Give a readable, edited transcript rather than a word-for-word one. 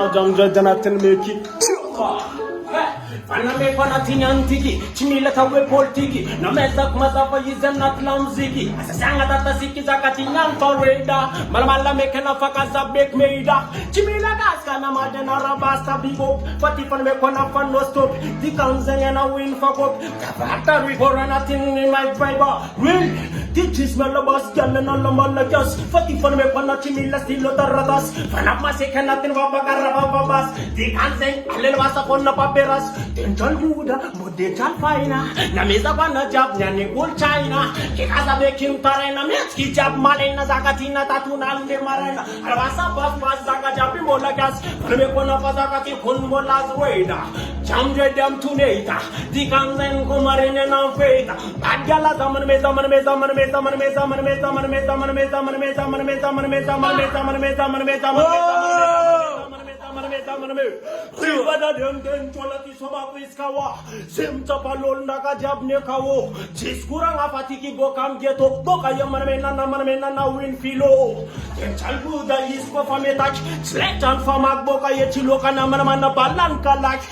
now jam janatin meki. Fana me kona tinyantiki, chimila tawe poltiki, no meza kumatafa yizem na klamziki. Asasanga tata siki zakati nyanta reda, malamala me kena fakaza bek meida. Chimila gaska na madena rabasta bigo, fati fan me kona fan no stop. The kanzenya na win fakop, kafata rikora nothing in my fiber. Real, teaches me labas gyal na lamala gas. Fati fan me kona chimila stilo taratas. Fana masika natin wabagaraba babas. The kanzeng alel wasa kona paperas. Dental Buddha, Buddha Fina, Namiza Bana Jab, Nani Gold China, Kikaza Baking Tarena, Mitski Jab Malena, Zakatina, Tatuna, and the Marena, Alvasa Pas, Zakajapi Molagas, Remekona Pazakati, Kunmolas Weda, Jamja Dam Tunata, the Kanzen Kumarin and Feta, Bagala Zaman Mezaman Mezaman Mezaman Mezaman Mezaman Mezaman Mezaman Mezaman Mezaman Mezaman Mezaman Mezaman Ribada dem tolati soba piskawa simta palonda ka jabne kawo jiskura ngafatiki bokam geto boka yamarmena na win filo chalbu da isko fametak sletan famak boka yechilo kana mana balanka like